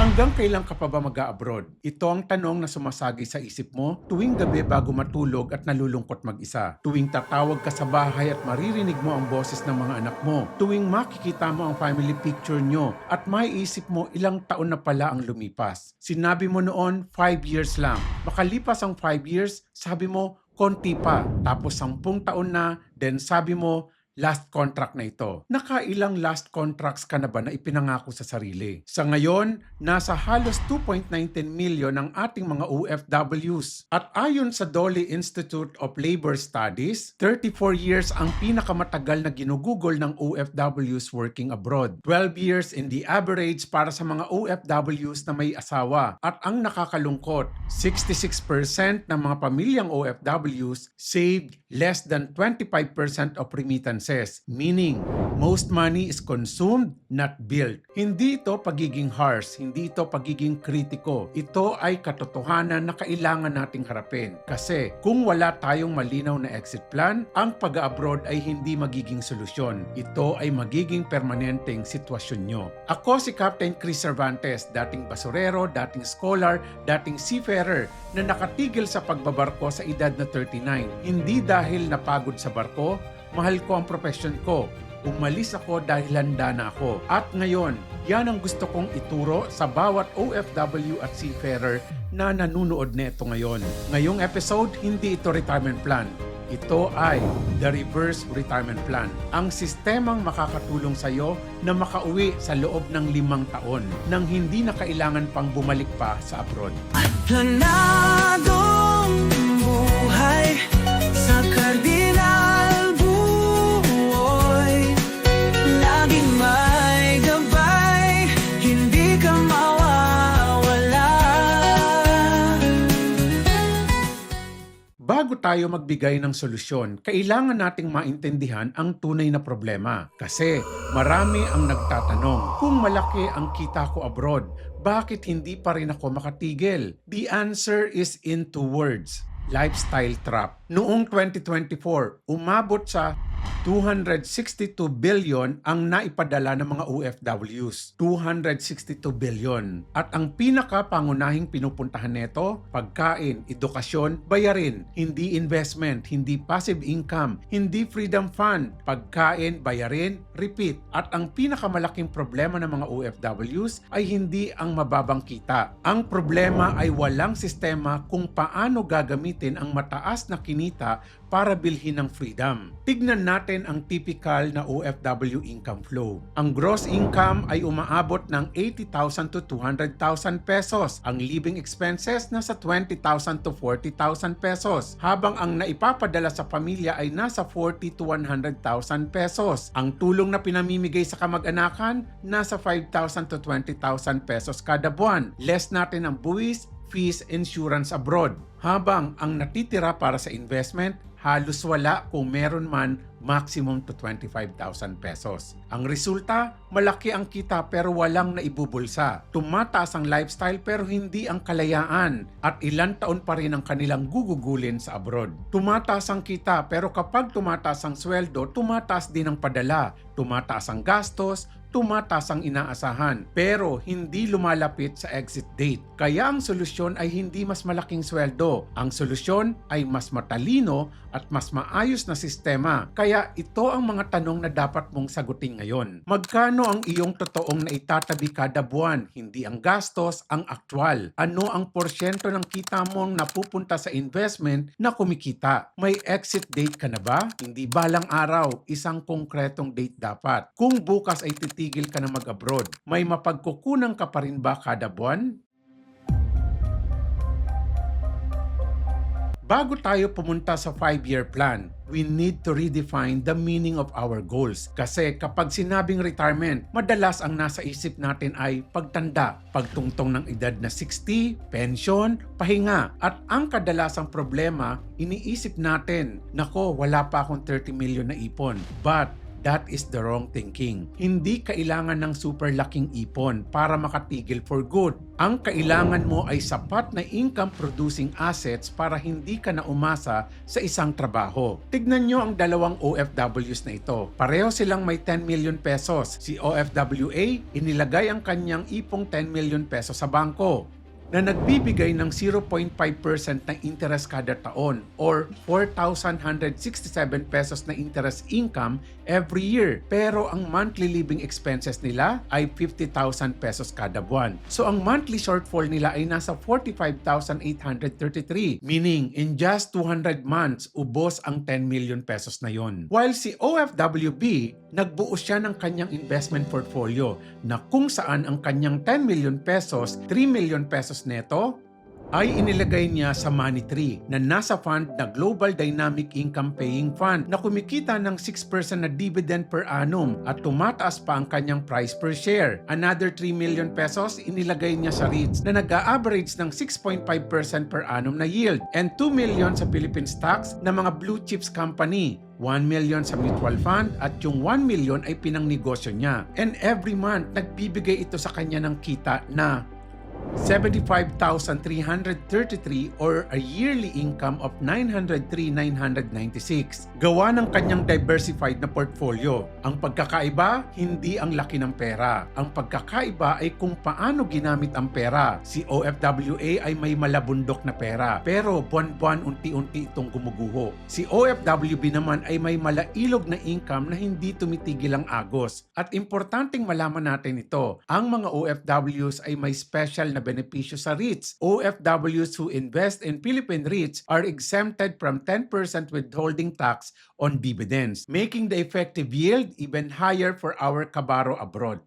Hanggang kailan ka pa ba mag-a-abroad? Ito ang tanong na sumasagi sa isip mo tuwing gabi bago matulog at nalulungkot mag-isa. Tuwing tatawag ka sa bahay at maririnig mo ang boses ng mga anak mo. Tuwing makikita mo ang family picture nyo at maiisip mo ilang taon na pala ang lumipas. Sinabi mo noon 5 years lang. Makalipas ang 5 years, sabi mo konti pa. Tapos 10 taon na, then sabi mo last contract na ito. Nakailang last contracts ka na ba na ipinangako sa sarili? Sa ngayon, nasa halos 2.19 million ang ating mga OFWs. At ayon sa Dolly Institute of Labor Studies, 34 years ang pinakamatagal na ginugugol ng OFWs working abroad. 12 years in the average para sa mga OFWs na may asawa. At ang nakakalungkot, 66% ng mga pamilyang OFWs saved less than 25% of remittances. Meaning, most money is consumed, not built. Hindi ito pagiging harsh, hindi ito pagiging kritiko. Ito ay katotohanan na kailangan nating harapin. Kasi kung wala tayong malinaw na exit plan, ang pag-abroad ay hindi magiging solusyon. Ito ay magiging permanenteng sitwasyon nyo. Ako si Captain Chris Cervantes, dating basurero, dating scholar, dating seafarer na nakatigil sa pagbabarko sa edad na 39. Hindi dahil napagod sa barko, mahal ko ang profession ko. Umalis ako dahil handa na ako. At ngayon, yan ang gusto kong ituro sa bawat OFW at seafarer na nanunood neto ngayon. Ngayong episode, hindi ito retirement plan. Ito ay the reverse retirement plan. Ang sistemang makakatulong sa iyo na makauwi sa loob ng 5 taon nang hindi na kailangan pang bumalik pa sa abroad. Planadong buhay sa kardinal buhay, laging may gabay, hindi ka mawawala. Bago tayo magbigay ng solusyon, kailangan nating maintindihan ang tunay na problema. Kasi marami ang nagtatanong, kung malaki ang kita ko abroad, bakit hindi pa rin ako makatigil? The answer is in 2 words: lifestyle trap. Noong 2024, umabot sa 262 billion ang naipadala ng mga OFWs. 262 billion. At ang pinaka-pangunahing pinupuntahan nito, pagkain, edukasyon, bayarin. Hindi investment, hindi passive income, hindi freedom fund. Pagkain, bayarin, repeat. At ang pinakamalaking problema ng mga OFWs ay hindi ang mababang kita. Ang problema ay walang sistema kung paano gagamitin ang mataas na kinita para bilhin ng freedom. Tignan natin ang typical na OFW income flow. Ang gross income ay umaabot ng 80,000 to 200,000 pesos. Ang living expenses nasa 20,000 to 40,000 pesos. Habang ang naipapadala sa pamilya ay nasa 40 to 100,000 pesos. Ang tulong na pinamimigay sa kamag-anakan nasa 5,000 to 20,000 pesos kada buwan. Less natin ang buwis, fees, insurance abroad. Habang ang natitira para sa investment, halos wala kung meron man, maximum to 25,000 pesos. Ang resulta, malaki ang kita pero walang naibubulsa. Tumataas ang lifestyle pero hindi ang kalayaan at ilang taon pa rin ang kanilang gugugulin sa abroad. Tumataas ang kita pero kapag tumataas ang sweldo, tumataas din ang padala. Tumataas ang gastos, tumataas ang inaasahan, pero hindi lumalapit sa exit date. Kaya ang solusyon ay hindi mas malaking sweldo. Ang solusyon ay mas matalino at mas maayos na sistema. Kaya ito ang mga tanong na dapat mong sagutin ngayon. Magkano ang iyong totoong naitatabi kada buwan? Hindi ang gastos, ang aktwal. Ano ang porsyento ng kita mong napupunta sa investment na kumikita? May exit date ka na ba? Hindi balang araw, isang konkretong date dapat. Kung bukas ay titigil ka na mag-abroad, may mapagkukunan ka pa rin ba kada buwan? Bago tayo pumunta sa 5-year plan, we need to redefine the meaning of our goals. Kasi kapag sinabing retirement, madalas ang nasa isip natin ay pagtanda, pagtungtong ng edad na 60, pension, pahinga. At ang kadalasang problema, iniisip natin, nako, wala pa akong 30 million na ipon. But That is the wrong thinking. Hindi kailangan ng super laking ipon para makatigil for good. Ang kailangan mo ay sapat na income producing assets para hindi ka na umasa sa isang trabaho. Tignan nyo ang dalawang OFWs na ito. Pareho silang may 10 million pesos. Si OFWA, inilagay ang kanyang ipong 10 million pesos sa bangko na nagbibigay ng 0.5% na interest kada taon or 4,167 pesos na interest income every year. Pero ang monthly living expenses nila ay 50,000 pesos kada buwan. So ang monthly shortfall nila ay nasa 45,833. Meaning, in just 200 months, ubos ang 10 million pesos na yon. While si OFWB, nagbuo siya ng kanyang investment portfolio na kung saan ang kanyang 10 million pesos, 3 million pesos neto ay inilagay niya sa Money Tree na nasa fund na Global Dynamic Income Paying Fund na kumikita ng 6% na dividend per annum at tumataas pa ang kanyang price per share. Another 3 million pesos inilagay niya sa REITs na nag-a-average ng 6.5% per annum na yield and 2 million sa Philippine stocks na mga blue chips company. 1 million sa mutual fund at yung 1 million ay pinangnegosyo niya. And every month, nagbibigay ito sa kanya ng kita na 75,333 or a yearly income of 903,996. Gawa ng kanyang diversified na portfolio. Ang pagkakaiba, hindi ang laki ng pera. Ang pagkakaiba ay kung paano ginamit ang pera. Si OFWA ay may malabundok na pera, pero buwan-buwan unti-unti itong gumuguho. Si OFWB naman ay may malailog na income na hindi tumitigil ang agos. At importanteng malaman natin ito, ang mga OFWs ay may special na benepisyo sa REITs. OFWs who invest in Philippine REITs are exempted from 10% withholding tax on dividends, making the effective yield even higher for our kabaro abroad.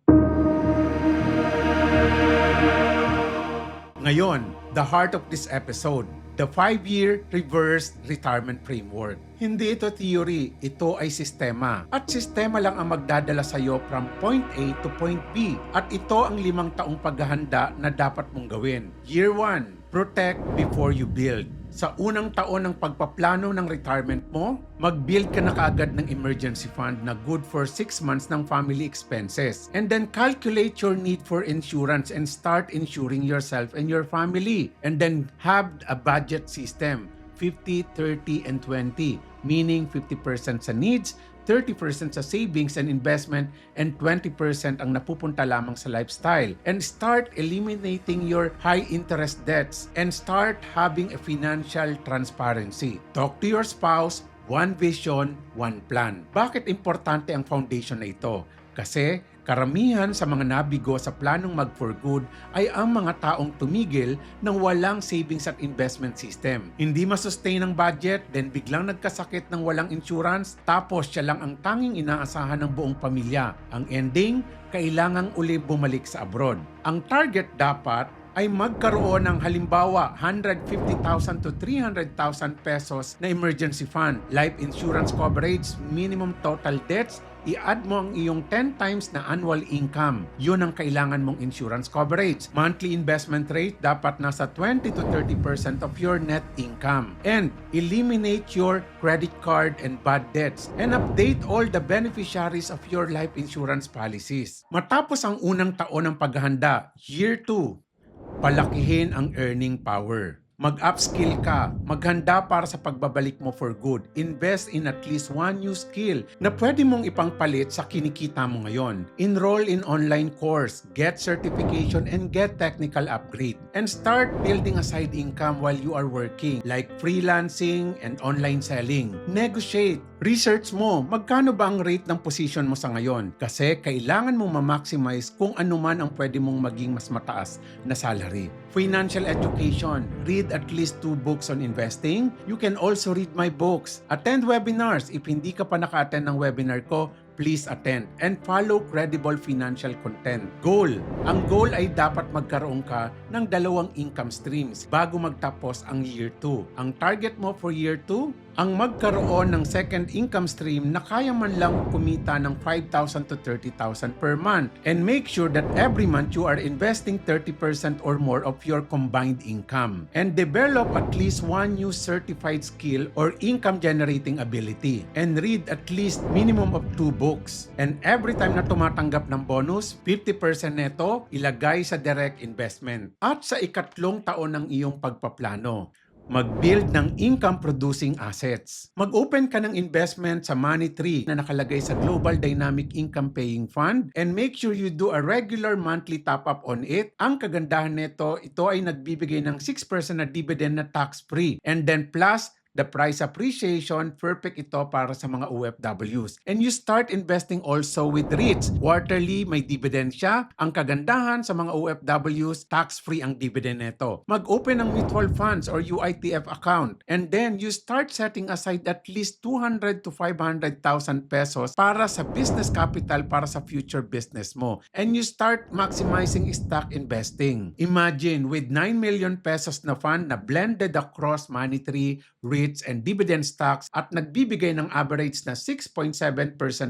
Ngayon, the heart of this episode, the 5-year reverse retirement framework. Hindi ito theory, ito ay sistema. At sistema lang ang magdadala sa iyo from point A to point B. At ito ang 5 taong paghahanda na dapat mong gawin. Year 1, protect before you build. Sa unang taon ng pagpaplano ng retirement mo, mag-build ka na kaagad ng emergency fund na good for 6 months ng family expenses. And then calculate your need for insurance and start insuring yourself and your family. And then have a budget system, 50, 30, and 20. Meaning 50% sa needs, 30% sa savings and investment, and 20% ang napupunta lamang sa lifestyle. And start eliminating your high-interest debts and start having a financial transparency. Talk to your spouse, one vision, one plan. Bakit importante ang foundation na ito? Kasi karamihan sa mga nabigo sa planong mag-for good ay ang mga taong tumigil ng walang savings at investment system. Hindi masustain ang budget, then biglang nagkasakit ng walang insurance, tapos siya lang ang tanging inaasahan ng buong pamilya. Ang ending, kailangang uli bumalik sa abroad. Ang target dapat ay magkaroon ng halimbawa 150,000 to 300,000 pesos na emergency fund, life insurance coverage, minimum total debts, i-add mo ang iyong 10 times na annual income. Yun ang kailangan mong insurance coverage. Monthly investment rate dapat nasa 20 to 30% of your net income. And eliminate your credit card and bad debts. And update all the beneficiaries of your life insurance policies. Matapos ang unang taon ng paghahanda, year 2, palakihin ang earning power. Mag-upskill ka, maghanda para sa pagbabalik mo for good. Invest in at least one new skill na pwede mong ipangpalit sa kinikita mo ngayon. Enroll in online course, get certification, and get technical upgrade. And start building a side income while you are working, like freelancing and online selling. Negotiate. Research mo, magkano ba ang rate ng position mo sa ngayon? Kasi kailangan mong ma-maximize kung ano man ang pwede mong maging mas mataas na salary. Financial education. Read at least 2 books on investing. You can also read my books. Attend webinars. If hindi ka pa naka-attend ng webinar ko, please attend. And follow credible financial content. Goal. Ang goal ay dapat magkaroon ka ng 2 income streams bago magtapos ang year 2. Ang target mo for year 2, ang magkaroon ng second income stream na kaya man lang kumita ng 5,000 to 30,000 per month. And make sure that every month you are investing 30% or more of your combined income. And develop at least one new certified skill or income generating ability. And read at least minimum of 2 books. And every time na tumatanggap ng bonus, 50% neto ilagay sa direct investment. At sa ikatlong taon ng iyong pagpaplano, mag-build ng income-producing assets. Mag-open ka ng investment sa Money Tree na nakalagay sa Global Dynamic Income Paying Fund and make sure you do a regular monthly top-up on it. Ang kagandahan nito, ito ay nagbibigay ng 6% na dividend na tax-free. And then plus, the price appreciation, perfect ito para sa mga OFWs. And you start investing also with REITs. Quarterly, may dividend siya. Ang kagandahan sa mga OFWs, tax-free ang dividend nito. Mag-open ng mutual funds or UITF account. And then, you start setting aside at least 200 to 500,000 pesos para sa business capital para sa future business mo. And you start maximizing stock investing. Imagine, with 9 million pesos na fund na blended across Money Tree, REITs, and dividend stocks at nagbibigay ng average na 6.7%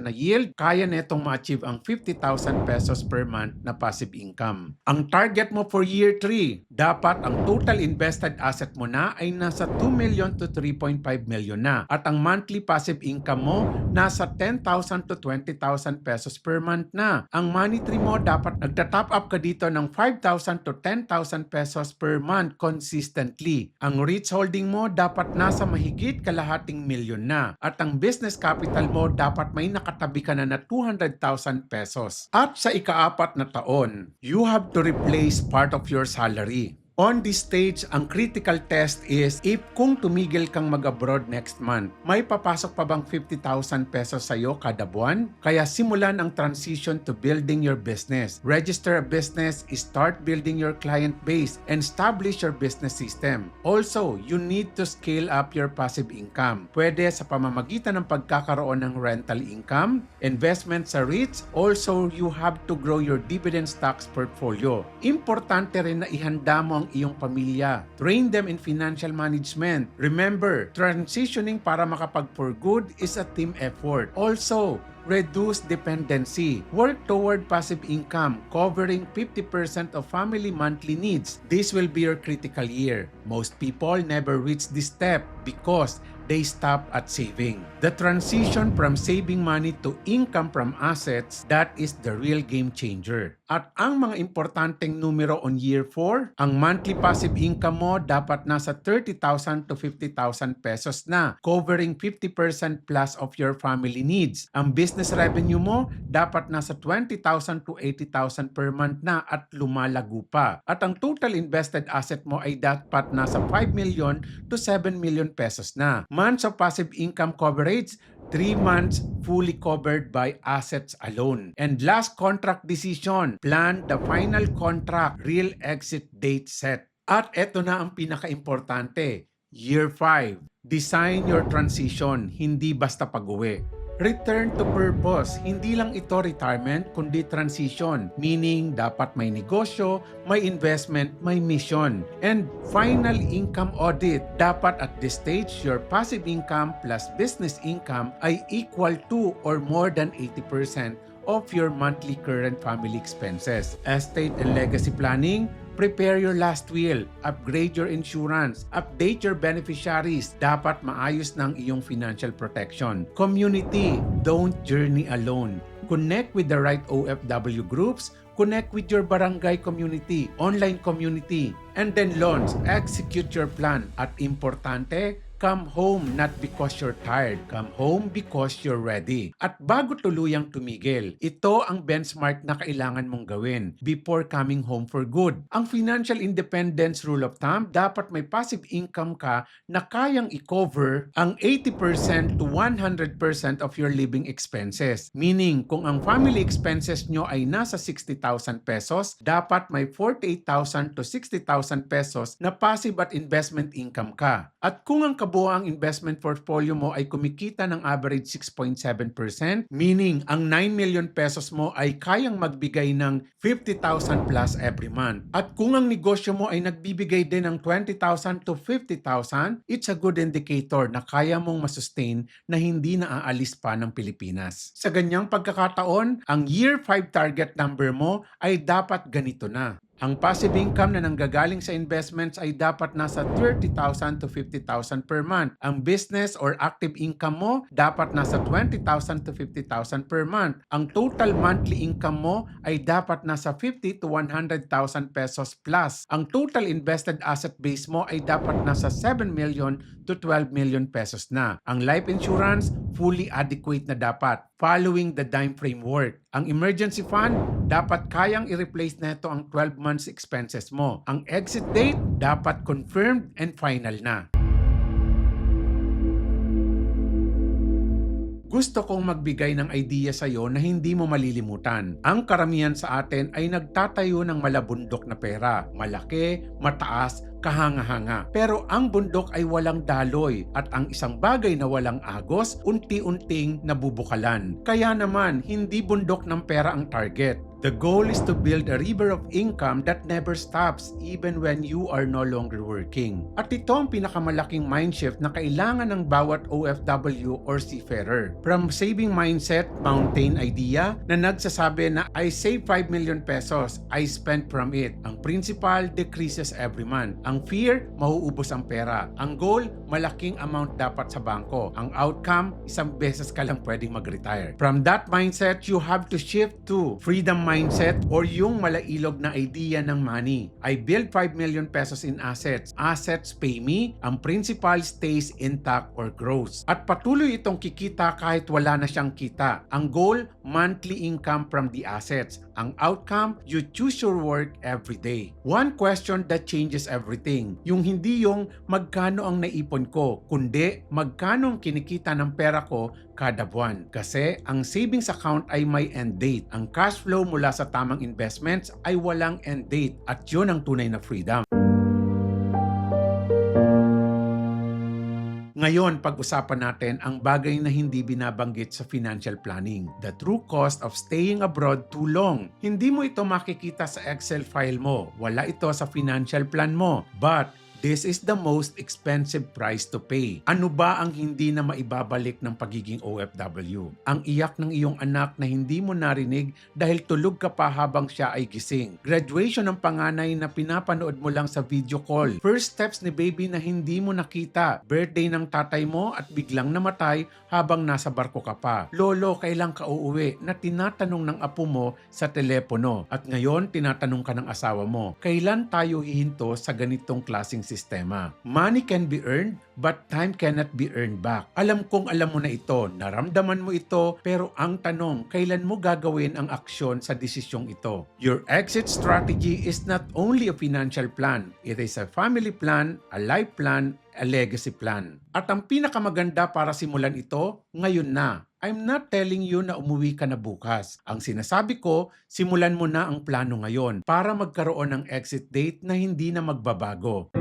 na yield, kaya netong ma-achieve ang 50,000 pesos per month na passive income. Ang target mo for year 3, dapat ang total invested asset mo na ay nasa 2 million to 3.5 million na at ang monthly passive income mo nasa 10,000 to 20,000 pesos per month na. Ang Money Tree mo dapat nagta-top up ka dito ng 5,000 to 10,000 pesos per month consistently. Ang REITs holding mo dapat nasa mahigit kalahating milyon na at ang business capital mo dapat may nakatabi ka na 200,000 pesos. At sa ikaapat na taon, you have to replace part of your salary. On this stage, ang critical test is if kung tumigil kang mag-abroad next month, may papasok pa bang 50,000 pesos sa'yo kada buwan? Kaya simulan ang transition to building your business. Register a business, start building your client base, and establish your business system. Also, you need to scale up your passive income. Pwede sa pamamagitan ng pagkakaroon ng rental income, investment sa REITs, also you have to grow your dividend stocks portfolio. Importante rin na ihanda mo ang iyong pamilya. Train them in financial management. Remember, transitioning para makapag-for good is a team effort. Also, reduce dependency. Work toward passive income, covering 50% of family monthly needs. This will be your critical year. Most people never reach this step because they stop at saving. The transition from saving money to income from assets, that is the real game changer. At ang mga importanteng numero on year 4, ang monthly passive income mo dapat nasa 30,000 to 50,000 pesos na, covering 50% plus of your family needs. Ang business revenue mo dapat nasa 20,000 to 80,000 per month na at lumalago pa. At ang total invested asset mo ay dapat nasa 5 million to 7 million pesos na. Months of passive income coverage, 3 months fully covered by assets alone. And last contract decision, plan the final contract, real exit date set. At eto na ang pinaka-importante, year 5, design your transition, hindi basta pag-uwi. Return to purpose. Hindi lang ito retirement, kundi transition. Meaning, dapat may negosyo, may investment, may mission. And final income audit. Dapat at this stage, your passive income plus business income ay equal to or more than 80% of your monthly current family expenses. Estate and legacy planning, prepare your last will, upgrade your insurance, update your beneficiaries. Dapat maayos ng iyong financial protection. Community, don't journey alone. Connect with the right OFW groups, connect with your barangay community, online community, and then launch, execute your plan. At importante, come home not because you're tired. Come home because you're ready. At bago tuluyang tumigil, ito ang benchmark na kailangan mong gawin before coming home for good. Ang financial independence rule of thumb, dapat may passive income ka na kayang i-cover ang 80% to 100% of your living expenses. Meaning, kung ang family expenses nyo ay nasa 60,000 pesos, dapat may 48,000 to 60,000 pesos na passive at investment income ka. At kung ang kabuoang investment portfolio mo ay kumikita ng average 6.7%, meaning ang 9 million pesos mo ay kayang magbigay ng 50,000 plus every month. At kung ang negosyo mo ay nagbibigay din ng 20,000 to 50,000, it's a good indicator na kaya mong masustain na hindi naaalis pa ng Pilipinas. Sa ganyang pagkakataon, ang year 5 target number mo ay dapat ganito na. Ang passive income na nanggagaling sa investments ay dapat nasa 30,000 to 50,000 per month. Ang business or active income mo dapat nasa 20,000 to 50,000 per month. Ang total monthly income mo ay dapat nasa 50 to 100,000 pesos plus. Ang total invested asset base mo ay dapat nasa 7 million to 12 million pesos na. Ang life insurance, fully adequate na dapat, following the dime framework. Ang emergency fund, dapat kayang i-replace na ito ang 12 months expenses mo. Ang exit date, dapat confirmed and final na. Gusto kong magbigay ng idea sa iyo na hindi mo malilimutan. Ang karamihan sa atin ay nagtatayo ng malabundok na pera. Malaki, mataas, kahanga-hanga. Pero ang bundok ay walang daloy at ang isang bagay na walang agos, unti-unting nabubukalan. Kaya naman, hindi bundok ng pera ang target. The goal is to build a river of income that never stops even when you are no longer working. At ito ang pinakamalaking mindshift na kailangan ng bawat OFW or seafarer. From saving mindset, mountain idea na nagsasabi na I save 5 million pesos, I spend from it. Ang principal decreases every month. Ang fear, mauubos ang pera. Ang goal, malaking amount dapat sa bangko. Ang outcome, isang beses ka lang pwedeng mag-retire. From that mindset, you have to shift to freedom mindset or yung malailog na idea ng money. I build 5 million pesos in assets. Assets pay me. Ang principal stays intact or grows. At patuloy itong kikita kahit wala na siyang kita. Ang goal, monthly income from the assets. Ang outcome, you choose your work every day. One question that changes everything. Yung hindi yung magkano ang naipon ko, kundi magkano ang kinikita ng pera ko kada buwan. Kasi ang savings account ay may end date. Ang cash flow mula sa tamang investments ay walang end date at yun ang tunay na freedom. Ngayon, pag-usapan natin ang bagay na hindi binabanggit sa financial planning. The true cost of staying abroad too long. Hindi mo ito makikita sa Excel file mo. Wala ito sa financial plan mo. But this is the most expensive price to pay. Ano ba ang hindi na maibabalik ng pagiging OFW? Ang iyak ng iyong anak na hindi mo narinig dahil tulog ka pa habang siya ay gising. Graduation ng panganay na pinapanood mo lang sa video call. First steps ni baby na hindi mo nakita. Birthday ng tatay mo at biglang namatay habang nasa barko ka pa. Lolo, kailan ka uuwi? Na tinatanong ng apo mo sa telepono. At ngayon, tinatanong ka ng asawa mo. Kailan tayo hihinto sa ganitong klaseng sistema? Money can be earned, but time cannot be earned back. Alam kong alam mo na ito, naramdaman mo ito, pero ang tanong, kailan mo gagawin ang aksyon sa desisyong ito? Your exit strategy is not only a financial plan, it is a family plan, a life plan, a legacy plan. At ang pinakamaganda para simulan ito, ngayon na. I'm not telling you na umuwi ka na bukas. Ang sinasabi ko, simulan mo na ang plano ngayon para magkaroon ng exit date na hindi na magbabago.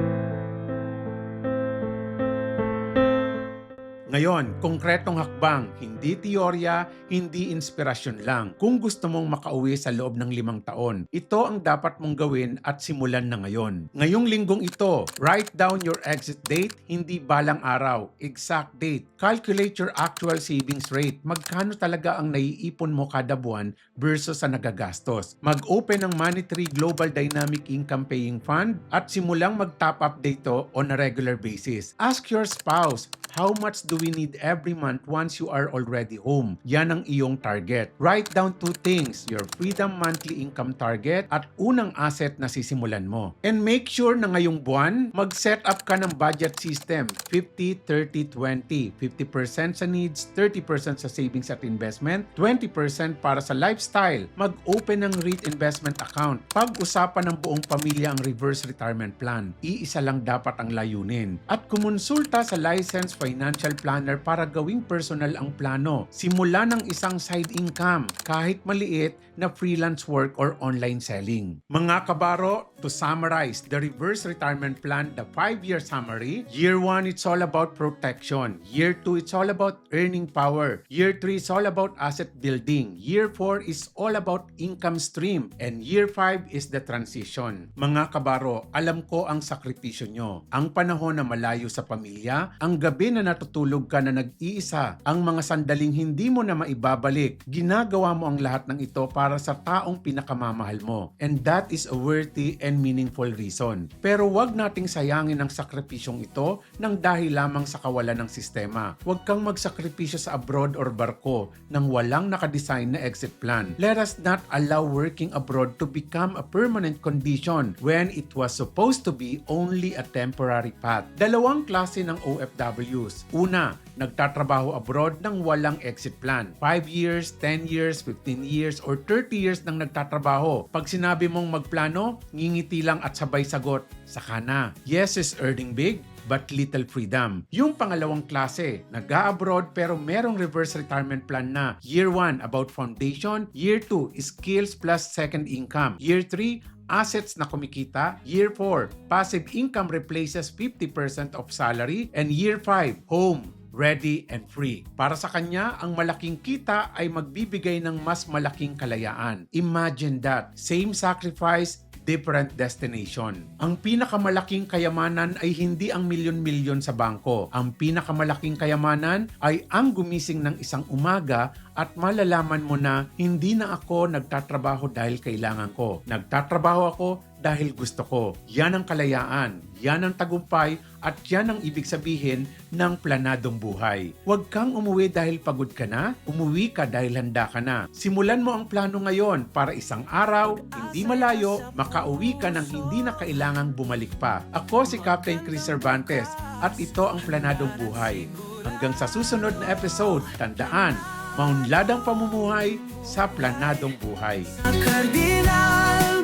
Ngayon, konkretong hakbang, hindi teorya, hindi inspirasyon lang. Kung gusto mong makauwi sa loob ng 5 taon, ito ang dapat mong gawin at simulan na ngayon. Ngayong linggong ito, write down your exit date, hindi balang araw, exact date. Calculate your actual savings rate. Magkano talaga ang naiipon mo kada buwan versus sa nagagastos. Mag-open ng Money3 Global Dynamic Income Paying Fund at simulang mag-top up dito on a regular basis. Ask your spouse, how much do we need every month once you are already home? Yan ang iyong target. Write down 2 things, your freedom monthly income target at unang asset na sisimulan mo. And make sure na ngayong buwan, mag-set up ka ng budget system. 50, 30, 20. 50% sa needs, 30% sa savings at investment, 20% para sa lifestyle. Mag-open ng REIT investment account. Pag-usapan ng buong pamilya ang reverse retirement plan. Iisa lang dapat ang layunin. At kumonsulta sa licensed financial planner para gawing personal ang plano. Simula ng isang side income, kahit maliit na freelance work or online selling. Mga kabaro, to summarize the reverse retirement plan, the 5-year summary, year 1, it's all about protection. Year 2, it's all about earning power. Year 3, it's all about asset building. Year 4 is all about income stream. And year 5 is the transition. Mga kabaro, alam ko ang sakripisyo nyo. Ang panahon na malayo sa pamilya, ang gabi na natutulog ka na nag-iisa, ang mga sandaling hindi mo na maibabalik, ginagawa mo ang lahat ng ito para sa taong pinakamamahal mo. And that is a worthy and meaningful reason. Pero wag nating sayangin ang sakripisyong ito nang dahil lamang sa kawalan ng sistema. Huwag kang magsakripisyo sa abroad or barko nang walang nakadesign na exit plan. Let us not allow working abroad to become a permanent condition when it was supposed to be only a temporary path. Dalawang klase ng OFWs. Una, nagtatrabaho abroad nang walang exit plan. 5 years, 10 years, 15 years, or 30 years nang nagtatrabaho. Pag sinabi mong magplano, ngingiti lang at sabay sagot, saka na. Yes is earning big, but little freedom. Yung pangalawang klase, nag-a-abroad pero merong reverse retirement plan na. Year 1, about foundation. Year 2, skills plus second income. Year 3, assets na kumikita. Year 4, passive income replaces 50% of salary. And year 5, home, ready and free. Para sa kanya, ang malaking kita ay magbibigay ng mas malaking kalayaan. Imagine that. Same sacrifice, different destination. Ang pinakamalaking kayamanan ay hindi ang milyon-milyon sa bangko. Ang pinakamalaking kayamanan ay ang gumising ng isang umaga at malalaman mo na hindi na ako nagtatrabaho dahil kailangan ko. Nagtatrabaho ako dahil gusto ko. Yan ang kalayaan, yan ang tagumpay, at yan ang ibig sabihin ng planadong buhay. Huwag kang umuwi dahil pagod ka na, umuwi ka dahil handa ka na. Simulan mo ang plano ngayon para isang araw, hindi malayo, makauwi ka nang hindi na kailangang bumalik pa. Ako si Captain Chris Cervantes at ito ang planadong buhay. Hanggang sa susunod na episode, tandaan, maunlad ang pamumuhay sa planadong buhay. Kardinal